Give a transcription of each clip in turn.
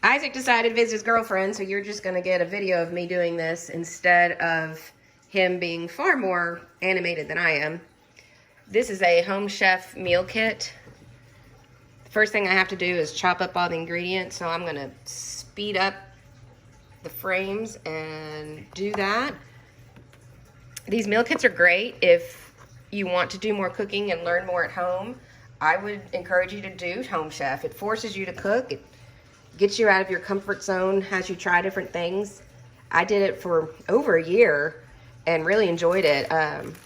Isaac decided to visit his girlfriend, so you're just going to get a video of me doing this instead of him being far more animated than I am. This is a Home Chef meal kit. The first thing I have to do is chop up all the ingredients, so I'm going to speed up the frames and do that. These meal kits are great if you want to do more cooking and learn more at home. I would encourage you to do Home Chef. It forces you to cook. It gets you out of your comfort zone, has you try different things. I did it for over a year and really enjoyed it.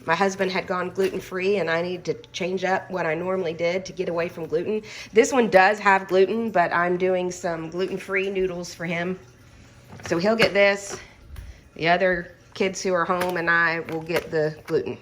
My husband had gone gluten-free, and I needed to change up what I normally did to get away from gluten. This one does have gluten, but I'm doing some gluten-free noodles for him. So he'll get this. The other kids who are home and I will get the gluten.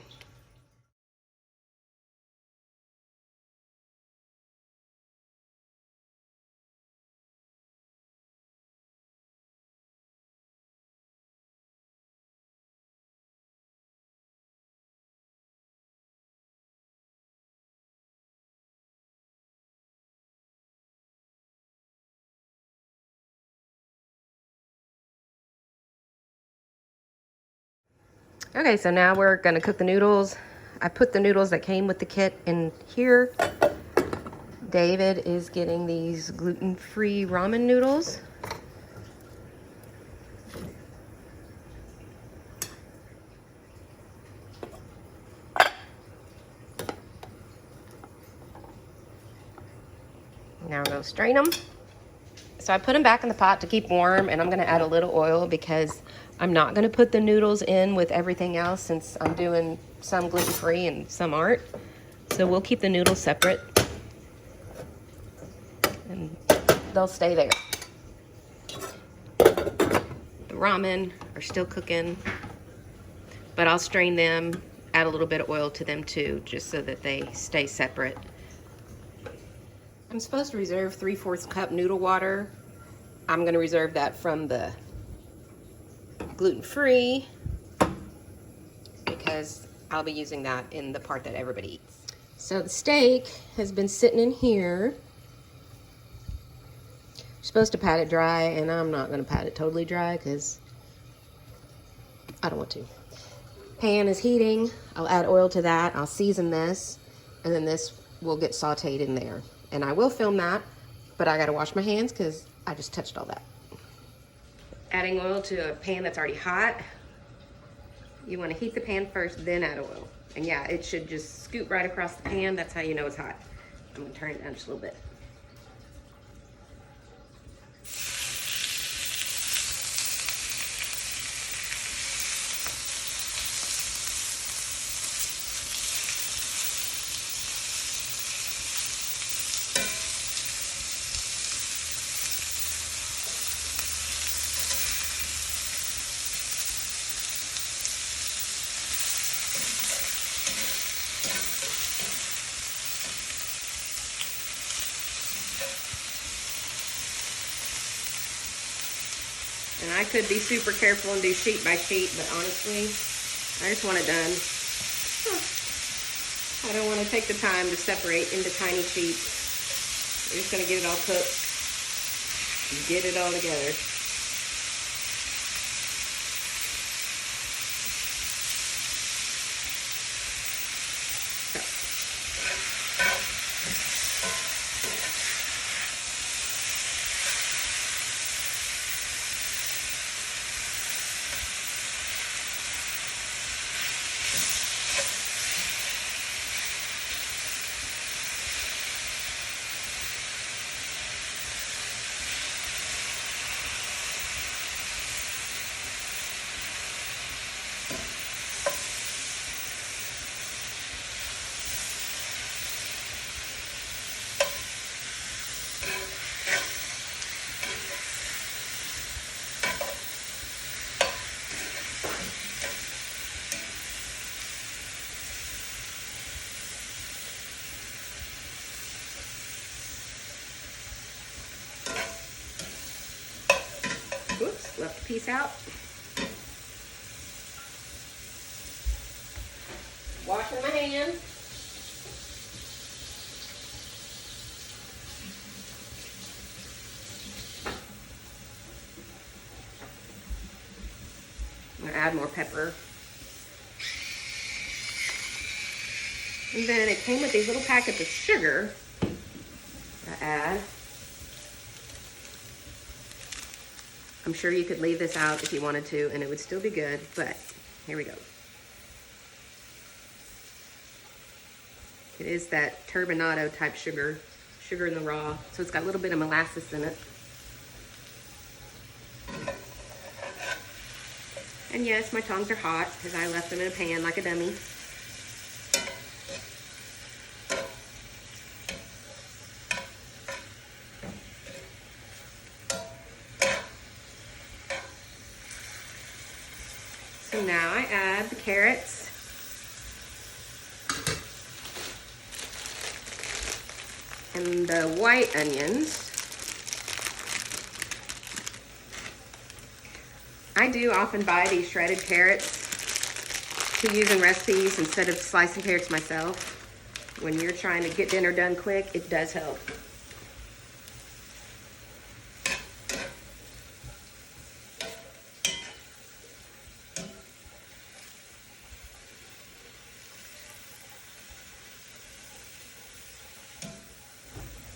Okay, so now we're gonna cook the noodles. I put the noodles that came with the kit in here. David is getting these gluten-free ramen noodles. Now I'm gonna strain them. So I put them back in the pot to keep warm, and I'm gonna add a little oil because I'm not gonna put the noodles in with everything else since I'm doing some gluten-free and some aren't. So we'll keep the noodles separate and they'll stay there. The ramen are still cooking, but I'll strain them, add a little bit of oil to them too, just so that they stay separate. I'm supposed to reserve 3/4 cup noodle water. I'm gonna reserve that from the gluten-free because I'll be using that in the part that everybody eats. So the steak has been sitting in here. You're supposed to pat it dry, and I'm not gonna pat it totally dry because I don't want to. Pan is heating. I'll add oil to that. I'll season this, and then this will get sauteed in there. And I will film that, but I gotta wash my hands because I just touched all that. Adding oil to a pan that's already hot. You wanna heat the pan first, then add oil. And yeah, it should just scoot right across the pan. That's how you know it's hot. I'm gonna turn it down just a little bit. And I could be super careful and do sheet by sheet, but honestly, I just want it done. I don't want to take the time to separate into tiny sheets. We're just going to get it all cooked and get it all together. Oops, left a piece out. Washing my hands. I'm gonna add more pepper. And then it came with these little packets of sugar to add. I'm sure you could leave this out if you wanted to and it would still be good, but here we go. It is that turbinado type sugar in the raw, so it's got a little bit of molasses in it. And yes, my tongs are hot because I left them in a pan like a dummy. So now I add the carrots. And the white onions. I do often buy these shredded carrots to use in recipes instead of slicing carrots myself. When you're trying to get dinner done quick, it does help.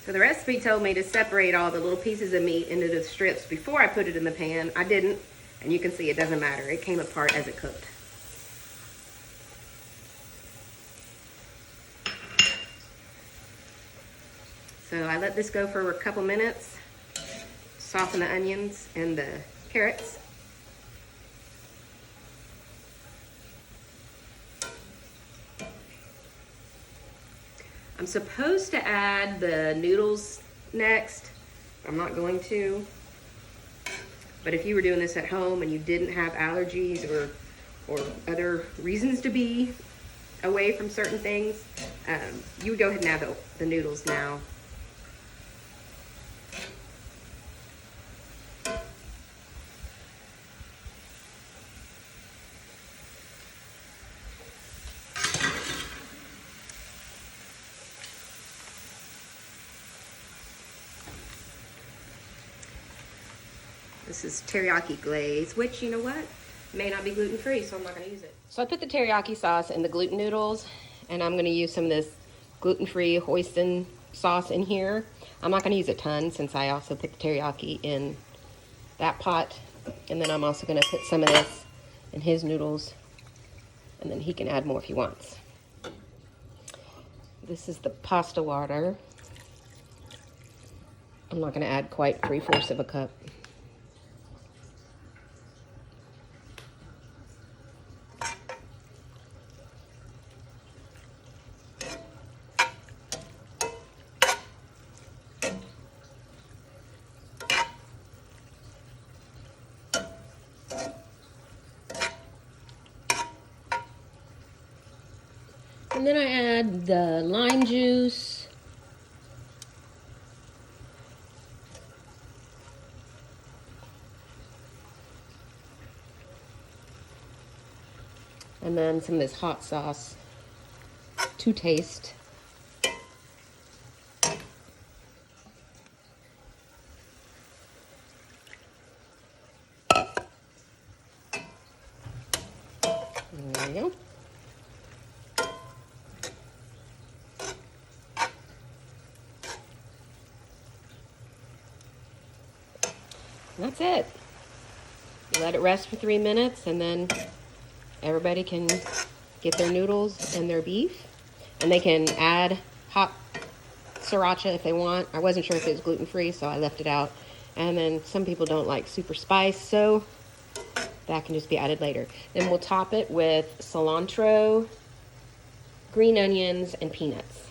So the recipe told me to separate all the little pieces of meat into the strips before I put it in the pan. I didn't, and you can see it doesn't matter. It came apart as it cooked. So I let this go for a couple minutes, soften the onions and the carrots. I'm supposed to add the noodles next. I'm not going to. But if you were doing this at home and you didn't have allergies or other reasons to be away from certain things, you would go ahead and add the noodles now. This is teriyaki glaze, which, you know what, may not be gluten-free, so I'm not gonna use it. So I put the teriyaki sauce in the gluten noodles, and I'm gonna use some of this gluten-free hoisin sauce in here. I'm not gonna use a ton since I also put the teriyaki in that pot. And then I'm also gonna put some of this in his noodles, and then he can add more if he wants. This is the pasta water. I'm not gonna add quite 3/4 of a cup. And then I add the lime juice. And then some of this hot sauce to taste. There you go. And that's it. You let it rest for 3 minutes, and then everybody can get their noodles and their beef. And they can add hot sriracha if they want. I wasn't sure if it was gluten-free, so I left it out. And then some people don't like super spice, so that can just be added later. Then we'll top it with cilantro, green onions, and peanuts.